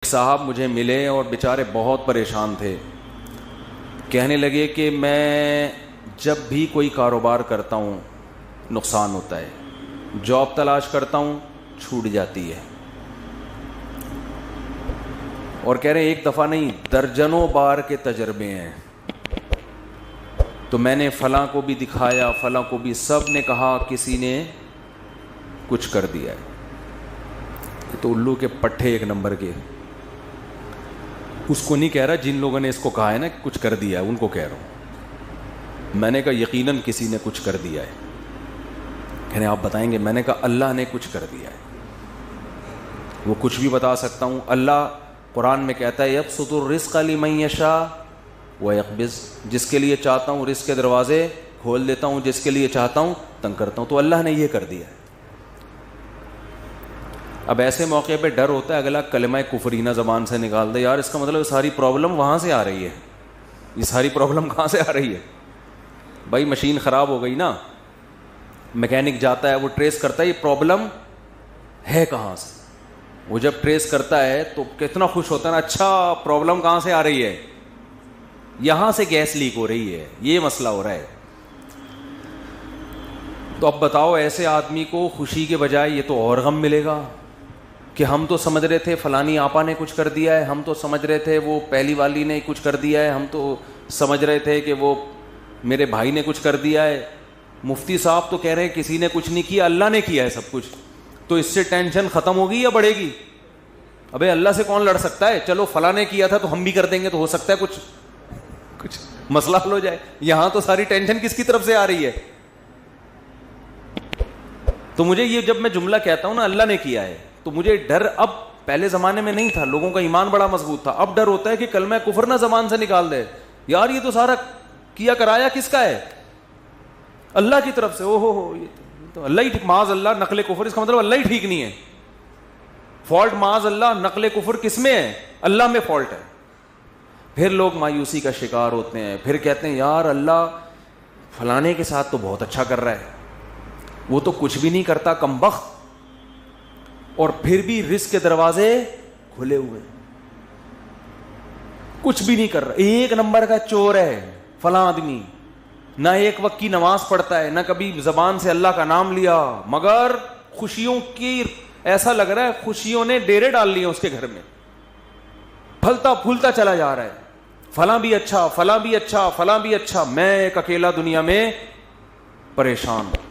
صاحب مجھے ملے اور بیچارے بہت پریشان تھے. کہنے لگے کہ میں جب بھی کوئی کاروبار کرتا ہوں نقصان ہوتا ہے, جاب تلاش کرتا ہوں چھوٹ جاتی ہے, اور کہہ رہے ہیں ایک دفعہ نہیں درجنوں بار کے تجربے ہیں. تو میں نے فلاں کو بھی دکھایا, فلاں کو بھی, سب نے کہا کسی نے کچھ کر دیا ہے. تو الو کے پٹھے ایک نمبر کے. اس کو نہیں کہہ رہا جن لوگوں نے اس کو کہا ہے نا کچھ کر دیا ہے, ان کو کہہ رہا ہوں. میں نے کہا یقیناً کسی نے کچھ کر دیا ہے. کہنے آپ بتائیں گے؟ میں نے کہا اللہ نے کچھ کر دیا ہے. وہ کچھ بھی بتا سکتا ہوں. اللہ قرآن میں کہتا ہے یبسط الرزق لمن یشاء ویقبض, جس کے لیے چاہتا ہوں رزق کے دروازے کھول دیتا ہوں, جس کے لیے چاہتا ہوں تنگ کرتا ہوں. تو اللہ نے یہ کر دیا ہے. اب ایسے موقع پہ ڈر ہوتا ہے اگلا کلمہ کفرینہ زبان سے نکال دے, یار اس کا مطلب ساری پرابلم وہاں سے آ رہی ہے. یہ ساری پرابلم کہاں سے آ رہی ہے؟ بھائی مشین خراب ہو گئی نا, میکینک جاتا ہے وہ ٹریس کرتا ہے یہ پرابلم ہے کہاں سے. وہ جب ٹریس کرتا ہے تو کتنا خوش ہوتا ہے نا, اچھا پرابلم کہاں سے آ رہی ہے, یہاں سے گیس لیک ہو رہی ہے, یہ مسئلہ ہو رہا ہے. تو اب بتاؤ ایسے آدمی کو خوشی کے بجائے یہ تو اور غم ملے گا کہ ہم تو سمجھ رہے تھے فلانی آپا نے کچھ کر دیا ہے, ہم تو سمجھ رہے تھے وہ پہلی والی نے کچھ کر دیا ہے, ہم تو سمجھ رہے تھے کہ وہ میرے بھائی نے کچھ کر دیا ہے. مفتی صاحب تو کہہ رہے ہیں کسی نے کچھ نہیں کیا, اللہ نے کیا ہے سب کچھ. تو اس سے ٹینشن ختم ہوگی یا بڑھے گی؟ ابے اللہ سے کون لڑ سکتا ہے؟ چلو فلاں نے کیا تھا تو ہم بھی کر دیں گے, تو ہو سکتا ہے کچھ مسئلہ حل ہو جائے. یہاں تو ساری ٹینشن کس کی طرف سے آ رہی ہے؟ تو مجھے یہ جب میں جملہ کہتا ہوں نا اللہ نے کیا ہے, تو مجھے ڈر اب پہلے زمانے میں نہیں تھا, لوگوں کا ایمان بڑا مضبوط تھا. اب ڈر ہوتا ہے کہ کلمہ کفر نہ زبان سے نکال دے, یار یہ تو سارا کیا کرایا کس کا ہے؟ اللہ کی طرف سے. او ہو یہ تو اللہ ہی ٹھیک, معاذ اللہ نقل کفر, اس کا مطلب اللہ ہی ٹھیک نہیں ہے. فالٹ معاذ اللہ نقل کفر کس میں ہے؟ اللہ میں فالٹ ہے. پھر لوگ مایوسی کا شکار ہوتے ہیں, پھر کہتے ہیں یار اللہ فلانے کے ساتھ تو بہت اچھا کر رہا ہے, وہ تو کچھ بھی نہیں کرتا کمبخت, اور پھر بھی رزق کے دروازے کھلے ہوئے, کچھ بھی نہیں کر رہا, ایک نمبر کا چور ہے فلاں آدمی. نہ ایک وقت کی نماز پڑھتا ہے, نہ کبھی زبان سے اللہ کا نام لیا, مگر خوشیوں کی ایسا لگ رہا ہے خوشیوں نے ڈیرے ڈال لیے اس کے گھر میں, پھلتا پھولتا چلا جا رہا ہے. فلاں بھی اچھا, فلاں بھی اچھا, فلاں بھی اچھا, میں ایک اکیلا دنیا میں پریشان ہوں.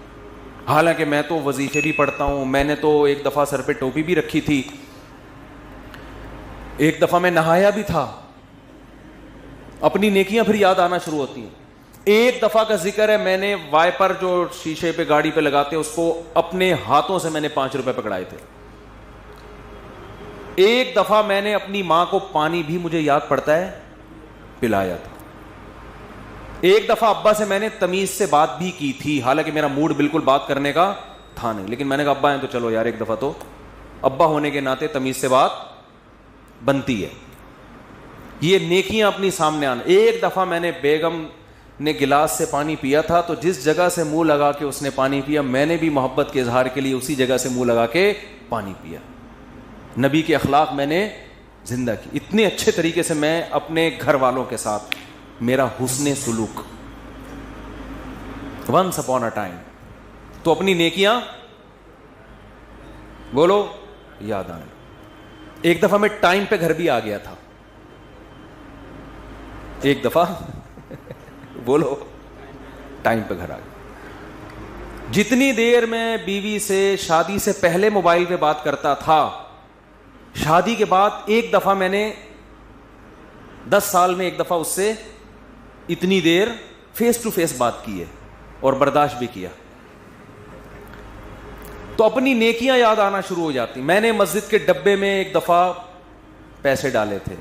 حالانکہ میں تو وظیفے بھی پڑھتا ہوں, میں نے تو ایک دفعہ سر پہ ٹوپی بھی رکھی تھی, ایک دفعہ میں نہایا بھی تھا. اپنی نیکیاں پھر یاد آنا شروع ہوتی ہیں. ایک دفعہ کا ذکر ہے, میں نے وائپر جو شیشے پہ گاڑی پہ لگاتے ہیں اس کو اپنے ہاتھوں سے میں نے 5 روپے پکڑائے تھے. ایک دفعہ میں نے اپنی ماں کو پانی بھی مجھے یاد پڑتا ہے پلایا تھا. ایک دفعہ ابا سے میں نے تمیز سے بات بھی کی تھی, حالانکہ میرا موڈ بالکل بات کرنے کا تھا نہیں, لیکن میں نے کہا ابا ہیں تو چلو یار ایک دفعہ تو ابا ہونے کے ناطے تمیز سے بات بنتی ہے. یہ نیکیاں اپنی سامنے آنا. ایک دفعہ میں نے بیگم نے گلاس سے پانی پیا تھا, تو جس جگہ سے منہ لگا کے اس نے پانی پیا, میں نے بھی محبت کے اظہار کے لیے اسی جگہ سے منہ لگا کے پانی پیا. نبی کے اخلاق میں نے زندہ کی. اتنے اچھے طریقے سے میں اپنے گھر والوں کے ساتھ میرا حسن سلوک ونس اپون اے ٹائم. تو اپنی نیکیاں بولو یاد آنے. ایک دفعہ میں ٹائم پہ گھر بھی آ گیا تھا, ایک دفعہ بولو ٹائم پہ گھر آ گیا. جتنی دیر میں بیوی سے شادی سے پہلے موبائل پہ بات کرتا تھا, شادی کے بعد ایک دفعہ میں نے 10 سال میں ایک دفعہ اس سے اتنی دیر فیس ٹو فیس بات کی ہے اور برداشت بھی کیا. تو اپنی نیکیاں یاد آنا شروع ہو جاتی. میں نے مسجد کے ڈبے میں ایک دفعہ پیسے ڈالے تھے,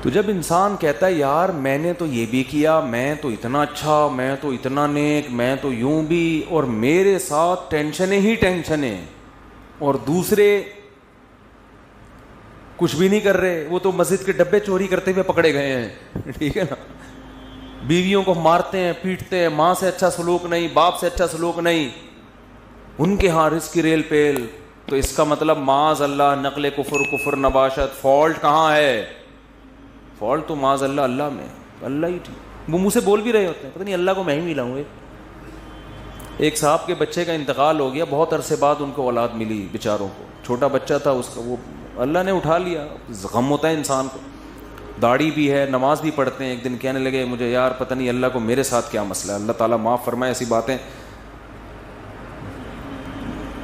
تو جب انسان کہتا ہے یار میں نے تو یہ بھی کیا, میں تو اتنا اچھا, میں تو اتنا نیک, میں تو یوں بھی, اور میرے ساتھ ٹینشنیں ہی ٹینشنیں, اور دوسرے کچھ بھی نہیں کر رہے, وہ تو مسجد کے ڈبے چوری کرتے ہوئے پکڑے گئے ہیں. ٹھیک ہے نا, بیویوں کو مارتے ہیں پیٹتے ہیں, ماں سے اچھا سلوک نہیں, باپ سے اچھا سلوک نہیں, ان کے ہاں رزق کی ریل پیل, تو اس کا مطلب معاذ اللہ نقل کفر نباشت، فالٹ کہاں ہے؟ فالٹ تو معاذ اللہ اللہ میں، اللہ ہی ٹھیک۔ وہ منہ سے بول بھی رہے ہوتے ہیں پتہ نہیں اللہ کو میں ہی ملا ہوں۔ ایک صاحب کے بچے کا انتقال ہو گیا، بہت عرصے بعد ان کو اولاد ملی بیچاروں کو، چھوٹا بچہ تھا اس کا، وہ اللہ نے اٹھا لیا۔ غم ہوتا ہے انسان کو، داڑھی بھی ہے، نماز بھی پڑھتے ہیں۔ ایک دن کہنے لگے مجھے یار پتہ نہیں اللہ کو میرے ساتھ کیا مسئلہ ہے، اللہ تعالیٰ معاف فرمائے، ایسی باتیں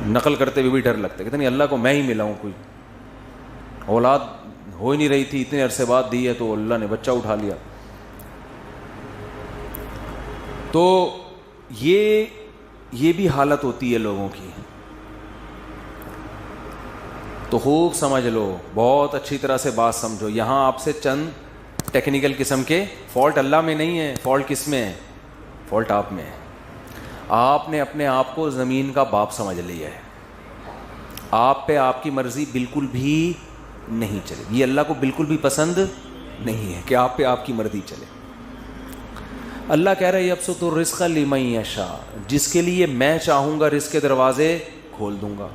نقل کرتے ہوئے بھی ڈر لگتا ہے، کہتے نہیں اللہ کو میں ہی ملا ہوں، کوئی اولاد ہو ہی نہیں رہی تھی، اتنے عرصے بعد دی ہے تو اللہ نے بچہ اٹھا لیا۔ تو یہ بھی حالت ہوتی ہے لوگوں کی، تو خوب سمجھ لو، بہت اچھی طرح سے بات سمجھو۔ یہاں آپ سے چند ٹیکنیکل قسم کے فالٹ اللہ میں نہیں ہے، فالٹ کس میں ہے؟ فالٹ آپ میں ہے۔ آپ نے اپنے آپ کو زمین کا باپ سمجھ لیا ہے، آپ پہ آپ کی مرضی بالکل بھی نہیں چلے، یہ اللہ کو بالکل بھی پسند نہیں ہے کہ آپ پہ آپ کی مرضی چلے۔ اللہ کہہ رہا ہے یبسط الرزق لمن یشاء، جس کے لیے میں چاہوں گا رزق کے دروازے کھول دوں گا،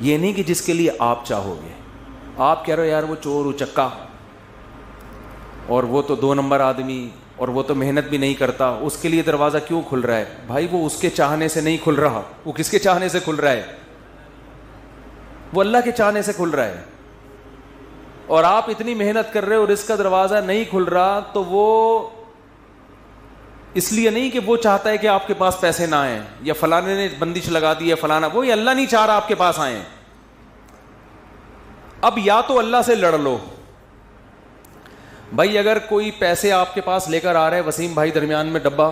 یہ نہیں کہ جس کے لیے آپ چاہو گے۔ آپ کہہ رہے ہو یار وہ چور اچکا اور وہ تو 2 نمبر آدمی اور وہ تو محنت بھی نہیں کرتا، اس کے لیے دروازہ کیوں کھل رہا ہے؟ بھائی وہ اس کے چاہنے سے نہیں کھل رہا، وہ کس کے چاہنے سے کھل رہا ہے؟ وہ اللہ کے چاہنے سے کھل رہا ہے۔ اور آپ اتنی محنت کر رہے ہو، رزق کا دروازہ نہیں کھل رہا، تو وہ اس لیے نہیں کہ وہ چاہتا ہے کہ آپ کے پاس پیسے نہ آئیں یا فلانے نے بندش لگا دی ہے فلانا، وہ اللہ نہیں چاہ رہا آپ کے پاس آئیں۔ اب یا تو اللہ سے لڑ لو، بھائی اگر کوئی پیسے آپ کے پاس لے کر آ رہے، وسیم بھائی درمیان میں ڈبہ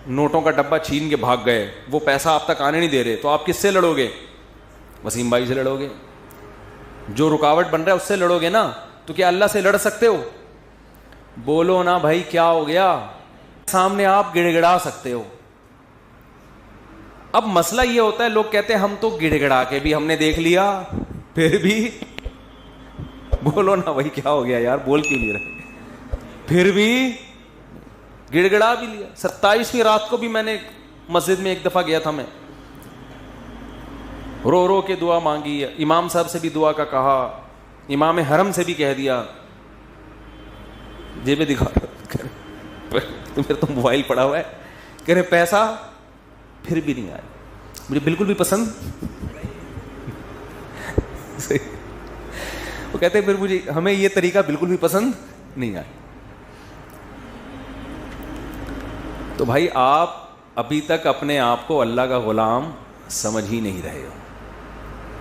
نوٹوں کا ڈبہ چھین کے بھاگ گئے، وہ پیسہ آپ تک آنے نہیں دے رہے، تو آپ کس سے لڑو گے؟ وسیم بھائی سے لڑو گے، جو رکاوٹ بن رہا ہے اس سے لڑو گے نا۔ تو کیا اللہ سے لڑ سکتے ہو؟ بولو نا بھائی کیا ہو گیا؟ سامنے آپ گڑ گڑا سکتے ہو۔ اب مسئلہ یہ ہوتا ہے، لوگ کہتے ہیں ہم تو گڑ گڑا کے بھی ہم نے دیکھ لیا، پھر بھی بولو نا بھائی کیا ہو گیا یار، بول کیوں نہیں رہے؟ پھر بھی گڑ گڑا بھی لیا۔ 27ویں رات کو بھی میں نے مسجد میں ایک دفعہ گیا تھا، میں رو رو کے دعا مانگی، امام صاحب سے بھی دعا کا کہا، امام حرم سے بھی کہہ دیا، جیبیں دکھا تو پھر تو موبائل پڑا ہوا ہے، کہہ رہے پیسہ، پھر بھی نہیں آیا، مجھے بالکل بھی پسند وہ کہتے ہیں پھر مجھے ہمیں یہ طریقہ بالکل بھی پسند نہیں آیا۔ تو بھائی آپ ابھی تک اپنے آپ کو اللہ کا غلام سمجھ ہی نہیں رہے ہو۔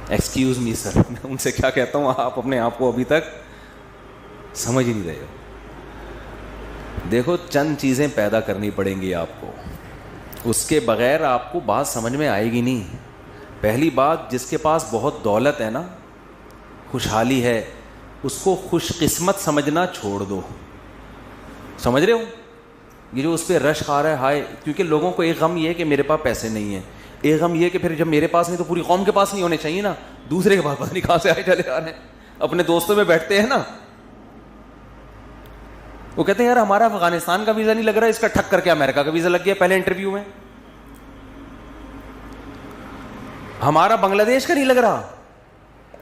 ایکسکیوز می سر، میں ان سے کیا کہتا ہوں، آپ اپنے آپ کو ابھی تک سمجھ ہی نہیں رہے ہو۔ دیکھو چند چیزیں پیدا کرنی پڑیں گی آپ کو، اس کے بغیر آپ کو بات سمجھ میں آئے گی نہیں۔ پہلی بات، جس کے پاس بہت دولت ہے نا، خوشحالی ہے، اس کو خوش قسمت سمجھنا چھوڑ دو۔ سمجھ رہے ہو؟ یہ جو اس پہ رشک آ رہا ہے ہائے، کیونکہ لوگوں کو ایک غم یہ ہے کہ میرے پاس پیسے نہیں ہیں، ایک غم یہ کہ پھر جب میرے پاس نہیں تو پوری قوم کے پاس نہیں ہونے چاہیے نا، دوسرے کے پاس پتہ نہیں کہاں سے آئے چلے آ رہے ہیں۔ اپنے دوستوں میں بیٹھتے ہیں نا، وہ کہتے ہیں یار ہمارا افغانستان کا ویزا نہیں لگ رہا، اس کا ٹھک کر کے امریکہ کا ویزا لگ گیا پہلے انٹرویو میں، ہمارا بنگلہ دیش کا نہیں لگ رہا،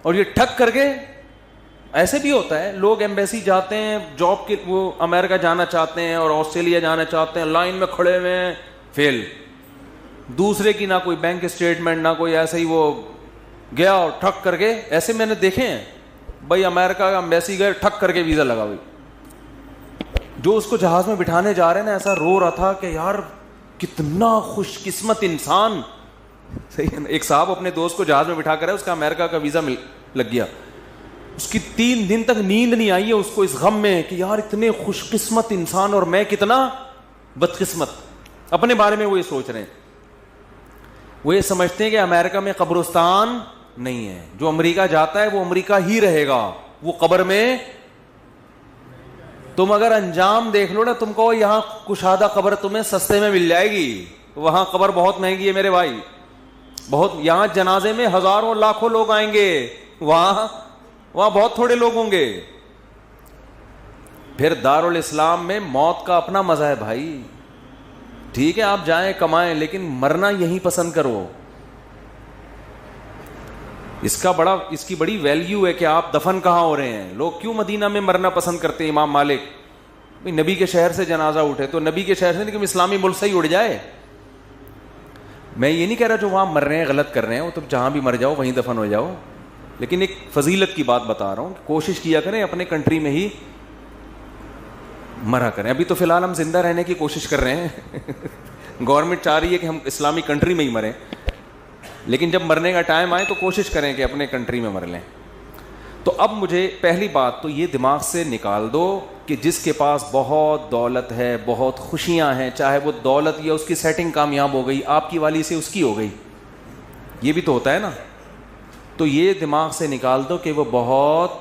اور یہ ٹھک کر کے۔ ایسے بھی ہوتا ہے، لوگ ایمبیسی جاتے ہیں جاب کے، وہ امریکہ جانا چاہتے ہیں اور آسٹریلیا جانا چاہتے ہیں، لائن میں کھڑے ہوئے ہیں، فیل، دوسرے کی نہ کوئی بینک اسٹیٹمنٹ نہ کوئی، ایسے ہی وہ گیا اور ٹھک کر کے۔ ایسے میں نے دیکھے ہیں بھائی، امریکہ کا ایمبیسی گئے، ٹھک کر کے ویزا لگا ہوئی۔ جو اس کو جہاز میں بٹھانے جا رہے ہیں نا، ایسا رو رہا تھا کہ یار کتنا خوش قسمت انسان، صحیح ہے نا۔ ایک صاحب اپنے دوست کو جہاز میں بٹھا کر ہے، اس کا امریکہ کا ویزا لگ گیا، اس کی 3 دن تک نیند نہیں آئی ہے اس کو، اس غم میں کہ یار اتنے خوش قسمت انسان اور میں کتنا بدقسمت۔ اپنے بارے میں وہ یہ سوچ رہے ہیں، وہ یہ سمجھتے ہیں کہ امریکہ میں قبرستان نہیں ہے، جو امریکہ جاتا ہے وہ امریکہ ہی رہے گا، وہ قبر میں۔ تم اگر انجام دیکھ لو نا، تم کو یہاں کشادہ قبر تمہیں سستے میں مل جائے گی، وہاں قبر بہت مہنگی ہے میرے بھائی، بہت۔ یہاں جنازے میں ہزاروں لاکھوں لوگ آئیں گے، وہاں بہت تھوڑے لوگ ہوں گے۔ پھر دارالاسلام میں موت کا اپنا مزہ ہے بھائی، ٹھیک ہے آپ جائیں کمائیں، لیکن مرنا یہیں پسند کرو۔ اس کی بڑی ویلیو ہے کہ آپ دفن کہاں ہو رہے ہیں. لوگ کیوں مدینہ میں مرنا پسند کرتے ہیں؟ امام مالک نبی کے شہر سے جنازہ اٹھے تو نبی کے شہر سے نہیں کہ اسلامی ملک سے ہی اڑ جائے. میں یہ نہیں کہہ رہا جو وہاں مر رہے ہیں غلط کر رہے ہیں, وہ تم جہاں بھی مر جاؤ وہیں دفن ہو جاؤ, لیکن ایک فضیلت کی بات بتا رہا ہوں کہ کوشش کیا کریں اپنے کنٹری میں ہی مرا کریں. ابھی تو فی الحال ہم زندہ رہنے کی کوشش کر رہے ہیں, گورنمنٹ چاہ رہی ہے کہ ہم اسلامی کنٹری میں ہی مریں, لیکن جب مرنے کا ٹائم آئے تو کوشش کریں کہ اپنے کنٹری میں مر لیں. تو اب مجھے پہلی بات تو یہ دماغ سے نکال دو کہ جس کے پاس بہت دولت ہے, بہت خوشیاں ہیں, چاہے وہ دولت یا اس کی سیٹنگ کامیاب ہو گئی, آپ کی والی سے اس کی ہو گئی, یہ بھی تو ہوتا ہے نا, تو یہ دماغ سے نکال دو کہ وہ بہت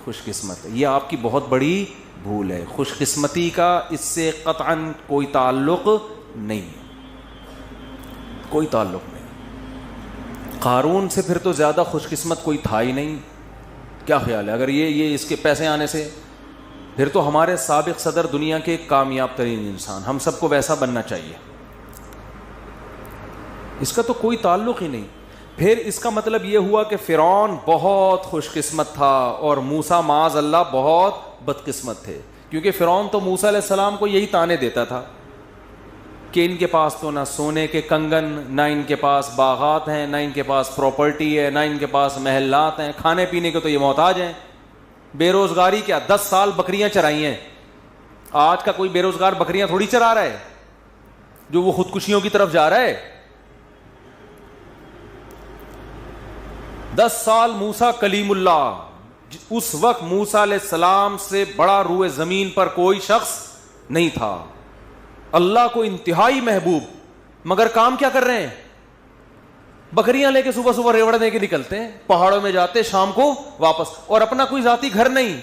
خوش قسمت ہے. یہ آپ کی بہت بڑی بھول ہے. خوش قسمتی کا اس سے قطعاً کوئی تعلق نہیں, کوئی تعلق نہیں. قارون سے پھر تو زیادہ خوش قسمت کوئی تھا ہی نہیں. کیا خیال ہے اگر یہ اس کے پیسے آنے سے, پھر تو ہمارے سابق صدر دنیا کے کامیاب ترین انسان, ہم سب کو ویسا بننا چاہیے. اس کا تو کوئی تعلق ہی نہیں. پھر اس کا مطلب یہ ہوا کہ فرعون بہت خوش قسمت تھا اور موسیٰ معاذ اللہ بہت بدقسمت تھے, کیونکہ فرعون تو موسیٰ علیہ السلام کو یہی تانے دیتا تھا کہ ان کے پاس تو نہ سونے کے کنگن, نہ ان کے پاس باغات ہیں, نہ ان کے پاس پراپرٹی ہے, نہ ان کے پاس محلات ہیں, کھانے پینے کے تو یہ محتاج ہیں. بے روزگاری کیا 10 سال بکریاں چرائی ہیں. آج کا کوئی بے روزگار بکریاں تھوڑی چرا رہا ہے جو وہ خودکشیوں کی طرف جا رہا ہے. 10 سال موسیٰ کلیم اللہ, اس وقت موسیٰ علیہ السلام سے بڑا روئے زمین پر کوئی شخص نہیں تھا, اللہ کو انتہائی محبوب, مگر کام کیا کر رہے ہیں؟ بکریاں لے کے صبح صبح ریوڑنے کے نکلتے ہیں, پہاڑوں میں جاتے, شام کو واپس, اور اپنا کوئی ذاتی گھر نہیں,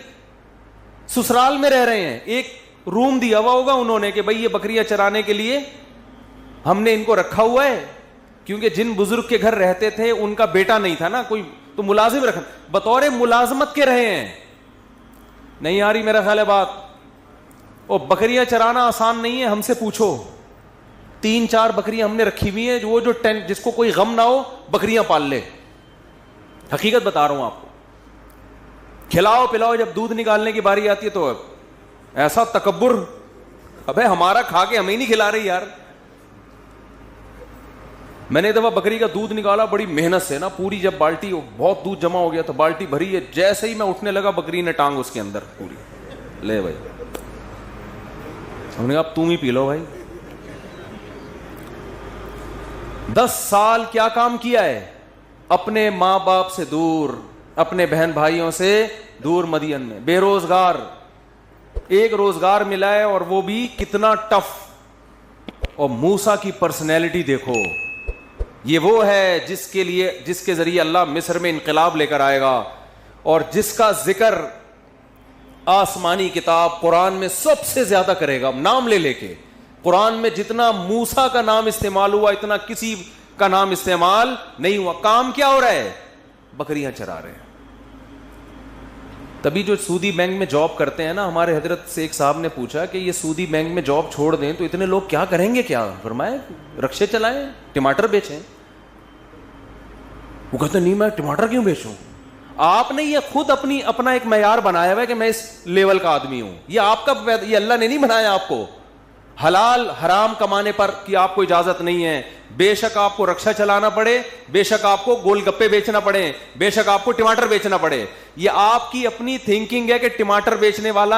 سسرال میں رہ رہے ہیں. ایک روم دیا ہوا ہوگا انہوں نے کہ بھئی یہ بکریاں چرانے کے لیے ہم نے ان کو رکھا ہوا ہے, کیونکہ جن بزرگ کے گھر رہتے تھے ان کا بیٹا نہیں تھا نا کوئی, تو ملازم رکھنا, بطور ملازمت کے رہے ہیں. نہیں آ رہی میرا خیال ہے بات؟ اور بکریاں چرانا آسان نہیں ہے, ہم سے پوچھو. 3-4 بکریاں ہم نے رکھی ہوئی ہیں, وہ جو جس کو کوئی غم نہ ہو بکریاں پال لے. حقیقت بتا رہا ہوں آپ کو. کھلاؤ پلاؤ, جب دودھ نکالنے کی باری آتی ہے تو ایسا تکبر, ابے ہمارا کھا کے ہمیں نہیں کھلا رہی یار. میں نے ایک دفعہ بکری کا دودھ نکالا بڑی محنت سے نا, پوری جب بالٹی بہت دودھ جمع ہو گیا تو بالٹی بھری ہے, جیسے ہی میں اٹھنے لگا بکری نے ٹانگ اس کے اندر پوری, لے بھائی. ہم نے کہا اب تم ہی پی لو بھائی. 10 سال کیا کام کیا ہے؟ اپنے ماں باپ سے دور, اپنے بہن بھائیوں سے دور, مدین میں بے روزگار. ایک روزگار ملا ہے اور وہ بھی کتنا ٹف. اور موسیٰ کی پرسنالٹی دیکھو, یہ وہ ہے جس کے ذریعے اللہ مصر میں انقلاب لے کر آئے گا, اور جس کا ذکر آسمانی کتاب قرآن میں سب سے زیادہ کرے گا, نام لے لے کے. قرآن میں جتنا موسیٰ کا نام استعمال ہوا اتنا کسی کا نام استعمال نہیں ہوا. کام کیا ہو رہا ہے؟ بکریاں چرا رہے ہیں. تبھی جو سودی بینک میں جاب کرتے ہیں نا, ہمارے حضرت سے ایک صاحب نے پوچھا کہ یہ سودی بینک میں جاب چھوڑ دیں تو اتنے لوگ کیا کریں گے؟ کیا فرمائے, رکشے چلائیں, ٹماٹر بیچیں. وہ کہتے نہیں میں ٹماٹر کیوں بیچوں. آپ نے یہ خود اپنا ایک معیار بنایا ہوا ہے کہ میں اس لیول کا آدمی ہوں. یہ آپ کا, یہ اللہ نے نہیں بنایا آپ کو. حلال حرام کمانے پر کی آپ کو اجازت نہیں ہے. بے شک آپ کو رکشہ چلانا پڑے, بے شک آپ کو گول گپے بیچنا پڑے, بے شک آپ کو ٹماٹر بیچنا پڑے. یہ آپ کی اپنی تھنکنگ ہے کہ ٹماٹر بیچنے والا